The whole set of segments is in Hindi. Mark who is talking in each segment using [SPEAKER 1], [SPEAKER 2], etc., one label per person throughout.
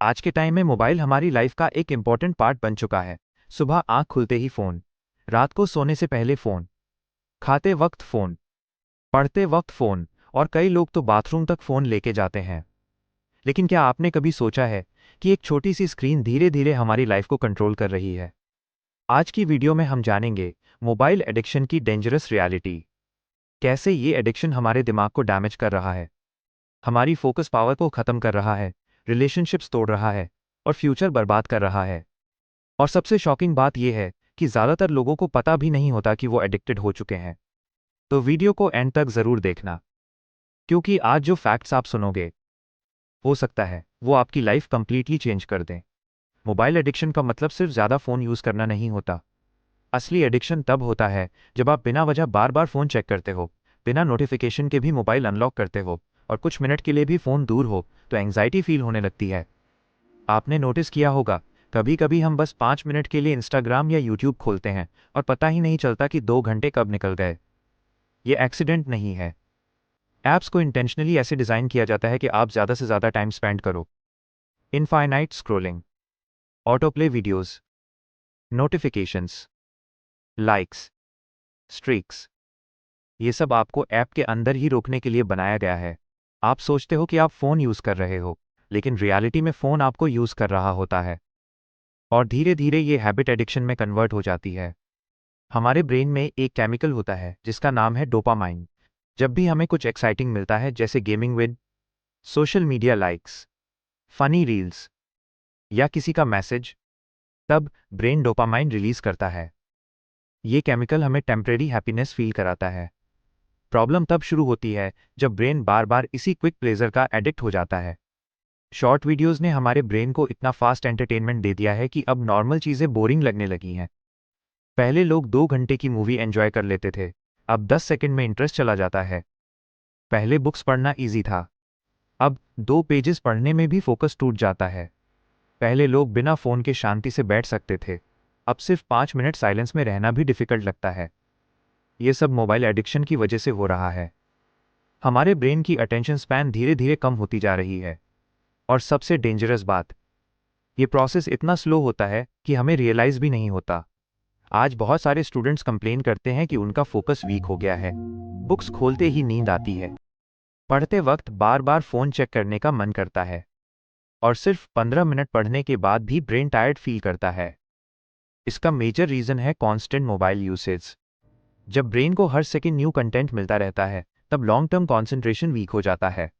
[SPEAKER 1] आज के टाइम में मोबाइल हमारी लाइफ का एक इम्पॉर्टेंट पार्ट बन चुका है। सुबह आंख खुलते ही फ़ोन, रात को सोने से पहले फ़ोन, खाते वक्त फ़ोन, पढ़ते वक्त फ़ोन और कई लोग तो बाथरूम तक फ़ोन लेके जाते हैं। लेकिन क्या आपने कभी सोचा है कि एक छोटी सी स्क्रीन धीरे धीरे हमारी लाइफ को कंट्रोल कर रही है? आज की वीडियो में हम जानेंगे मोबाइल एडिक्शन की डेंजरस रियलिटी। कैसे ये एडिक्शन हमारे दिमाग को डैमेज कर रहा है, हमारी फोकस पावर को ख़त्म कर रहा है, रिलेशनशिप्स तोड़ रहा है और फ्यूचर बर्बाद कर रहा है। और सबसे शॉकिंग बात यह है कि ज़्यादातर लोगों को पता भी नहीं होता कि वो एडिक्टेड हो चुके हैं। तो वीडियो को एंड तक ज़रूर देखना, क्योंकि आज जो फैक्ट्स आप सुनोगे, हो सकता है वो आपकी लाइफ कंप्लीटली चेंज कर दें। मोबाइल एडिक्शन का मतलब सिर्फ ज़्यादा फ़ोन यूज़ करना नहीं होता। असली एडिक्शन तब होता है जब आप बिना वजह बार बार फ़ोन चेक करते हो, बिना नोटिफिकेशन के भी मोबाइल अनलॉक करते हो और कुछ मिनट के लिए भी फ़ोन दूर हो तो एंग्जाइटी फील होने लगती है। आपने नोटिस किया होगा, कभी कभी हम बस 5 मिनट के लिए इंस्टाग्राम या यूट्यूब खोलते हैं और पता ही नहीं चलता कि 2 घंटे कब निकल गए। ये एक्सीडेंट नहीं है। ऐप्स को इंटेंशनली ऐसे डिज़ाइन किया जाता है कि आप ज़्यादा से ज़्यादा टाइम स्पेंड करो। Infinite scrolling, auto play videos, notifications, likes, streaks, ये सब आपको ऐप के अंदर ही रोकने के लिए बनाया गया है। आप सोचते हो कि आप फ़ोन यूज़ कर रहे हो, लेकिन रियलिटी में फ़ोन आपको यूज़ कर रहा होता है। और धीरे धीरे ये हैबिट एडिक्शन में कन्वर्ट हो जाती है। हमारे ब्रेन में एक केमिकल होता है जिसका नाम है डोपामाइन। जब भी हमें कुछ एक्साइटिंग मिलता है, जैसे gaming win, social media likes, funny reels या किसी का मैसेज, तब ब्रेन डोपामाइन रिलीज करता है। ये केमिकल हमें टेम्परेरी हैप्पीनेस फील कराता है। प्रॉब्लम तब शुरू होती है जब ब्रेन बार बार इसी क्विक प्लेजर का एडिक्ट हो जाता है। शॉर्ट वीडियोस ने हमारे ब्रेन को इतना फास्ट एंटरटेनमेंट दे दिया है कि अब नॉर्मल चीज़ें बोरिंग लगने लगी हैं। पहले लोग 2 घंटे की मूवी एंजॉय कर लेते थे, अब 10 सेकंड में इंटरेस्ट चला जाता है। पहले बुक्स पढ़ना इजी था, अब 2 पेजेस पढ़ने में भी फोकस टूट जाता है। पहले लोग बिना फ़ोन के शांति से बैठ सकते थे, अब सिर्फ 5 मिनट साइलेंस में रहना भी डिफ़िकल्ट लगता है। ये सब मोबाइल एडिक्शन की वजह से हो रहा है। हमारे ब्रेन की अटेंशन स्पैन धीरे धीरे कम होती जा रही है। और सबसे डेंजरस बात, ये प्रोसेस इतना स्लो होता है कि हमें रियलाइज़ भी नहीं होता। आज बहुत सारे स्टूडेंट्स कंप्लेन करते हैं कि उनका फोकस वीक हो गया है, बुक्स खोलते ही नींद आती है, पढ़ते वक्त बार बार फ़ोन चेक करने का मन करता है और सिर्फ 15 मिनट पढ़ने के बाद भी ब्रेन टायर्ड फील करता है। इसका मेजर रीज़न है कॉन्स्टेंट मोबाइल यूसेज। जब ब्रेन को हर सेकंड न्यू कंटेंट मिलता रहता है, तब लॉन्ग टर्म कॉन्सेंट्रेशन वीक हो जाता है।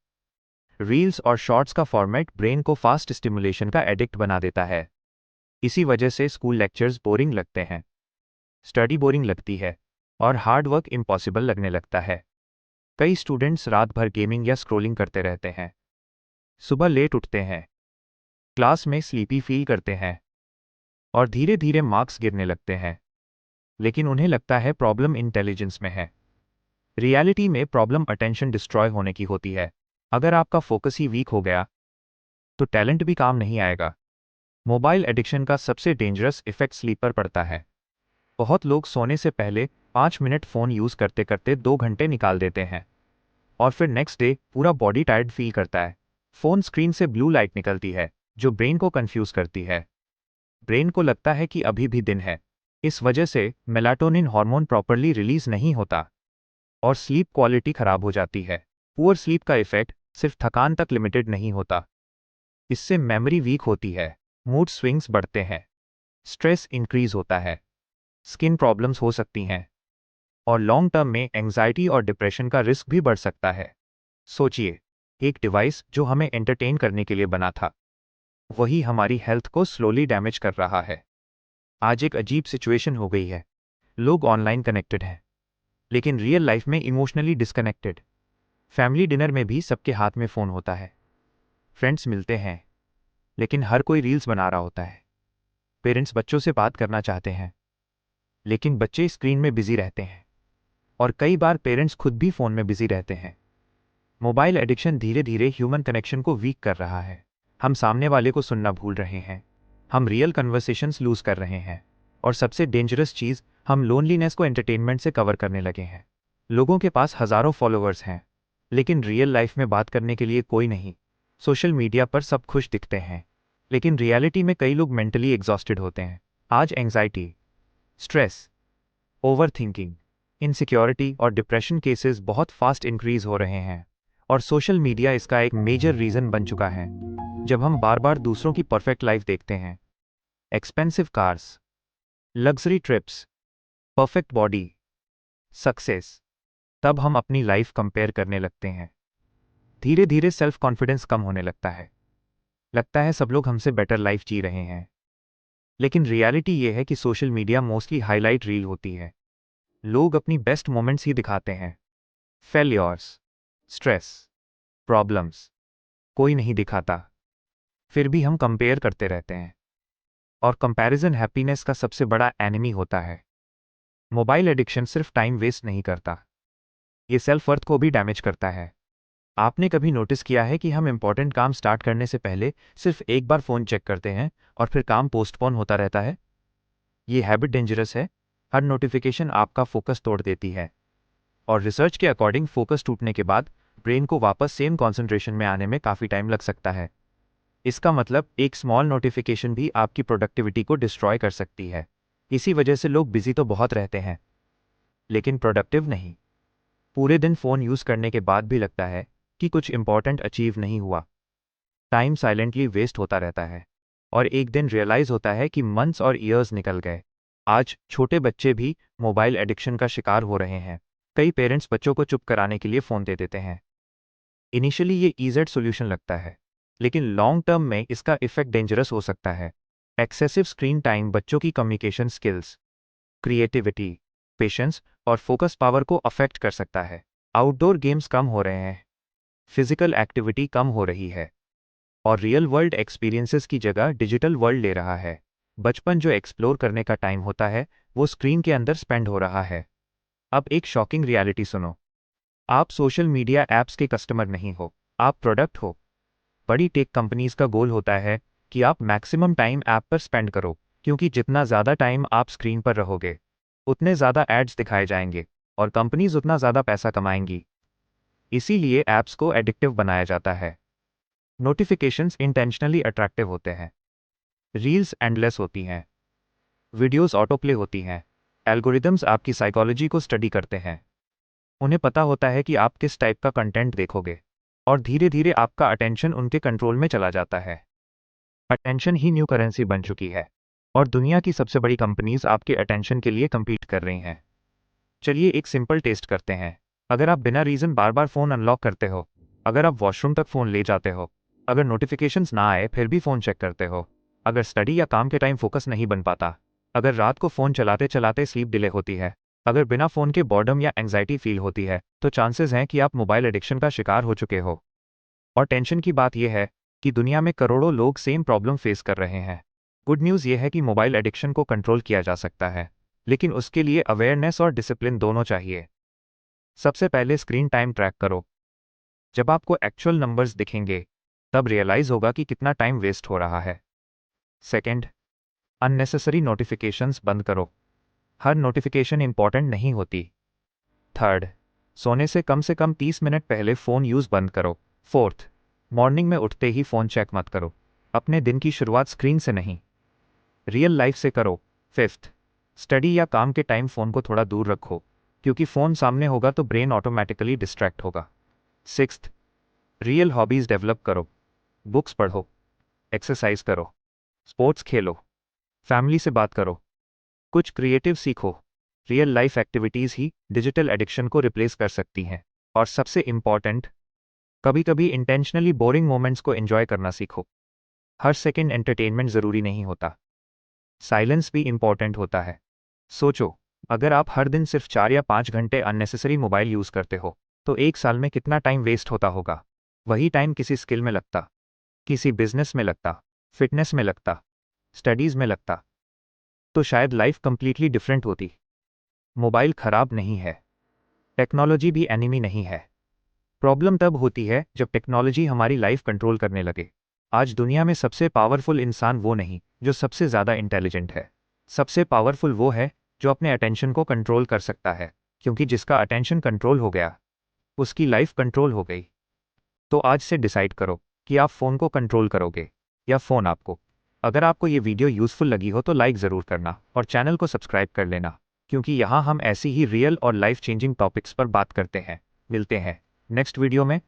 [SPEAKER 1] रील्स और शॉर्ट्स का फॉर्मेट ब्रेन को फास्ट स्टिमुलेशन का एडिक्ट बना देता है। इसी वजह से स्कूल लेक्चर्स बोरिंग लगते हैं, स्टडी बोरिंग लगती है और हार्ड वर्क इम्पॉसिबल लगने लगता है। कई स्टूडेंट्स रात भर गेमिंग या स्क्रोलिंग करते रहते हैं, सुबह लेट उठते हैं, क्लास में स्लीपी फील करते हैं और धीरे धीरे मार्क्स गिरने लगते हैं। लेकिन उन्हें लगता है प्रॉब्लम इंटेलिजेंस में है। रियलिटी में प्रॉब्लम अटेंशन डिस्ट्रॉय होने की होती है। अगर आपका फोकस ही वीक हो गया तो टैलेंट भी काम नहीं आएगा। मोबाइल एडिक्शन का सबसे डेंजरस इफेक्ट स्लीप पर पड़ता है। बहुत लोग सोने से पहले 5 मिनट फ़ोन यूज़ करते करते 2 घंटे निकाल देते हैं और फिर नेक्स्ट डे पूरा बॉडी टायर्ड फील करता है। फ़ोन स्क्रीन से ब्लू लाइट निकलती है जो ब्रेन को कंफ्यूज करती है। ब्रेन को लगता है कि अभी भी दिन है। इस वजह से मेलाटोनिन हार्मोन प्रॉपरली रिलीज नहीं होता और स्लीप क्वालिटी खराब हो जाती है। पुअर स्लीप का इफेक्ट सिर्फ थकान तक लिमिटेड नहीं होता। इससे मेमोरी वीक होती है, मूड स्विंग्स बढ़ते हैं, स्ट्रेस इंक्रीज होता है, स्किन प्रॉब्लम्स हो सकती हैं और लॉन्ग टर्म में एंग्जाइटी और डिप्रेशन का रिस्क भी बढ़ सकता है। सोचिए, एक डिवाइस जो हमें एंटरटेन करने के लिए बना था, वही हमारी हेल्थ को स्लोली डैमेज कर रहा है। आज एक अजीब सिचुएशन हो गई है। लोग ऑनलाइन कनेक्टेड हैं, लेकिन रियल लाइफ में इमोशनली डिस्कनेक्टेड। फैमिली डिनर में भी सबके हाथ में फ़ोन होता है। फ्रेंड्स मिलते हैं, लेकिन हर कोई रील्स बना रहा होता है। पेरेंट्स बच्चों से बात करना चाहते हैं, लेकिन बच्चे स्क्रीन में बिजी रहते हैं और कई बार पेरेंट्स खुद भी फ़ोन में बिजी रहते हैं। मोबाइल एडिक्शन धीरे धीरे ह्यूमन कनेक्शन को वीक कर रहा है। हम सामने वाले को सुनना भूल रहे हैं, हम रियल कन्वर्सेशंस लूज कर रहे हैं और सबसे डेंजरस चीज़, हम लोनलीनेस को एंटरटेनमेंट से कवर करने लगे हैं। लोगों के पास हज़ारों फॉलोअर्स हैं, लेकिन रियल लाइफ में बात करने के लिए कोई नहीं। सोशल मीडिया पर सब खुश दिखते हैं, लेकिन रियलिटी में कई लोग मेंटली एग्जॉस्टेड होते हैं। आज anxiety, stress, over thinking, insecurity और डिप्रेशन केसेस बहुत फास्ट इंक्रीज हो रहे हैं, और सोशल मीडिया इसका एक मेजर रीज़न बन चुका है। जब हम बार बार दूसरों की परफेक्ट लाइफ देखते हैं, expensive cars, luxury trips, perfect body, success, तब हम अपनी लाइफ कंपेयर करने लगते हैं। धीरे धीरे सेल्फ कॉन्फिडेंस कम होने लगता है सब लोग हमसे बेटर लाइफ जी रहे हैं। लेकिन रियलिटी ये है कि social media mostly highlight reel होती है। लोग अपनी बेस्ट मोमेंट्स ही दिखाते हैं। फेलियर्स, स्ट्रेस, प्रॉब्लम्स कोई नहीं दिखाता। फिर भी हम कंपेयर करते रहते हैं, और कंपैरिजन हैप्पीनेस का सबसे बड़ा एनिमी होता है। मोबाइल एडिक्शन सिर्फ टाइम वेस्ट नहीं करता, ये सेल्फ वर्थ को भी डैमेज करता है। आपने कभी नोटिस किया है कि हम इंपॉर्टेंट काम स्टार्ट करने से पहले सिर्फ एक बार फ़ोन चेक करते हैं और फिर काम पोस्टपोन होता रहता है? ये हैबिट डेंजरस है। हर नोटिफिकेशन आपका फोकस तोड़ देती है, और रिसर्च के अकॉर्डिंग फोकस टूटने के बाद ब्रेन को वापस सेम कॉन्सेंट्रेशन में आने में काफ़ी टाइम लग सकता है। इसका मतलब एक स्मॉल नोटिफिकेशन भी आपकी प्रोडक्टिविटी को डिस्ट्रॉय कर सकती है। इसी वजह से लोग बिजी तो बहुत रहते हैं, लेकिन प्रोडक्टिव नहीं। पूरे दिन फ़ोन यूज़ करने के बाद भी लगता है कि कुछ इंपॉर्टेंट अचीव नहीं हुआ। टाइम साइलेंटली वेस्ट होता रहता है, और एक दिन रियलाइज़ होता है कि मंथ्स और ईयर्स निकल गए। आज छोटे बच्चे भी मोबाइल एडिक्शन का शिकार हो रहे हैं। कई पेरेंट्स बच्चों को चुप कराने के लिए फ़ोन दे देते हैं। इनिशियली ये ईजेड सोल्यूशन लगता है, लेकिन लॉन्ग टर्म में इसका इफेक्ट डेंजरस हो सकता है। एक्सेसिव स्क्रीन टाइम बच्चों की कम्युनिकेशन स्किल्स, क्रिएटिविटी, पेशेंस और फोकस पावर को अफेक्ट कर सकता है। आउटडोर गेम्स कम हो रहे हैं, फिजिकल एक्टिविटी कम हो रही है, और रियल वर्ल्ड एक्सपीरियंसेस की जगह डिजिटल वर्ल्ड ले रहा है। बचपन जो एक्सप्लोर करने का टाइम होता है, वो स्क्रीन के अंदर स्पेंड हो रहा है। अब एक शॉकिंग रियलिटी सुनो। आप सोशल मीडिया ऐप्स के कस्टमर नहीं हो, आप प्रोडक्ट हो। बड़ी टेक कंपनीज का गोल होता है कि आप मैक्सिमम टाइम ऐप पर स्पेंड करो, क्योंकि जितना ज़्यादा टाइम आप स्क्रीन पर रहोगे, उतने ज़्यादा एड्स दिखाए जाएंगे, और कंपनीज उतना ज़्यादा पैसा कमाएंगी। इसीलिए ऐप्स को एडिक्टिव बनाया जाता है। नोटिफिकेशंस इंटेंशनली अट्रैक्टिव होते हैं, रील्स एंडलेस होती हैं, वीडियोस ऑटोप्ले होती हैं। एल्गोरिदम्स आपकी साइकोलॉजी को स्टडी करते हैं। उन्हें पता होता है कि आप किस टाइप का कंटेंट देखोगे, और धीरे धीरे आपका अटेंशन उनके कंट्रोल में चला जाता है। अटेंशन ही न्यू करेंसी बन चुकी है, और दुनिया की सबसे बड़ी कंपनीज आपके अटेंशन के लिए compete कर रही हैं। चलिए एक सिंपल टेस्ट करते हैं। अगर आप बिना रीज़न बार बार फ़ोन अनलॉक करते हो, अगर आप वॉशरूम तक फ़ोन ले जाते हो, अगर नोटिफिकेशंस ना आए फिर भी फ़ोन चेक करते हो, अगर स्टडी या काम के टाइम फोकस नहीं बन पाता, अगर रात को फ़ोन चलाते चलाते स्लीप डिले होती है, अगर बिना फ़ोन के बॉर्डम या एंग्जाइटी फील होती है, तो चांसेस हैं कि आप मोबाइल एडिक्शन का शिकार हो चुके हो। और टेंशन की बात यह है कि दुनिया में करोड़ों लोग सेम प्रॉब्लम फेस कर रहे हैं। गुड न्यूज़ ये है कि मोबाइल एडिक्शन को कंट्रोल किया जा सकता है, लेकिन उसके लिए अवेयरनेस और डिसिप्लिन दोनों चाहिए। सबसे पहले स्क्रीन टाइम ट्रैक करो। जब आपको एक्चुअल नंबर्स दिखेंगे, तब रियलाइज़ होगा कि कितना टाइम वेस्ट हो रहा है। सेकंड, अननेसेसरी नोटिफिकेशंस बंद करो। हर नोटिफिकेशन इंपॉर्टेंट नहीं होती। थर्ड, सोने से कम 30 मिनट पहले फ़ोन यूज़ बंद करो। फोर्थ, मॉर्निंग में उठते ही फ़ोन चेक मत करो। अपने दिन की शुरुआत स्क्रीन से नहीं, रियल लाइफ से करो। फिफ्थ, स्टडी या काम के टाइम फ़ोन को थोड़ा दूर रखो, क्योंकि फ़ोन सामने होगा तो ब्रेन ऑटोमेटिकली डिस्ट्रैक्ट होगा। सिक्स्थ, रियल हॉबीज़ डेवलप करो। बुक्स पढ़ो, एक्सरसाइज करो, स्पोर्ट्स खेलो, फैमिली से बात करो, कुछ क्रिएटिव सीखो। रियल लाइफ एक्टिविटीज़ ही डिजिटल एडिक्शन को रिप्लेस कर सकती हैं। और सबसे इम्पॉर्टेंट, कभी कभी इंटेंशनली बोरिंग मोमेंट्स को एंजॉय करना सीखो। हर सेकंड एंटरटेनमेंट ज़रूरी नहीं होता, साइलेंस भी इंपॉर्टेंट होता है। सोचो, अगर आप हर दिन सिर्फ 4 या 5 घंटे अननेसेसरी मोबाइल यूज़ करते हो, तो एक साल में कितना टाइम वेस्ट होता होगा। वही टाइम किसी स्किल में लगता, किसी बिजनेस में लगता, फिटनेस में लगता, स्टडीज़ में लगता, तो शायद लाइफ कंप्लीटली डिफरेंट होती। मोबाइल खराब नहीं है, टेक्नोलॉजी भी एनिमी नहीं है। प्रॉब्लम तब होती है जब टेक्नोलॉजी हमारी लाइफ कंट्रोल करने लगे। आज दुनिया में सबसे पावरफुल इंसान वो नहीं जो सबसे ज़्यादा इंटेलिजेंट है। सबसे पावरफुल वो है जो अपने अटेंशन को कंट्रोल कर सकता है, क्योंकि जिसका अटेंशन कंट्रोल हो गया, उसकी लाइफ कंट्रोल हो गई। तो आज से डिसाइड करो कि आप फ़ोन को कंट्रोल करोगे या फ़ोन आपको। अगर आपको ये वीडियो यूज़फुल लगी हो तो लाइक ज़रूर करना और चैनल को सब्सक्राइब कर लेना, क्योंकि यहाँ हम ऐसी ही रियल और लाइफ चेंजिंग टॉपिक्स पर बात करते हैं। मिलते हैं नेक्स्ट वीडियो में।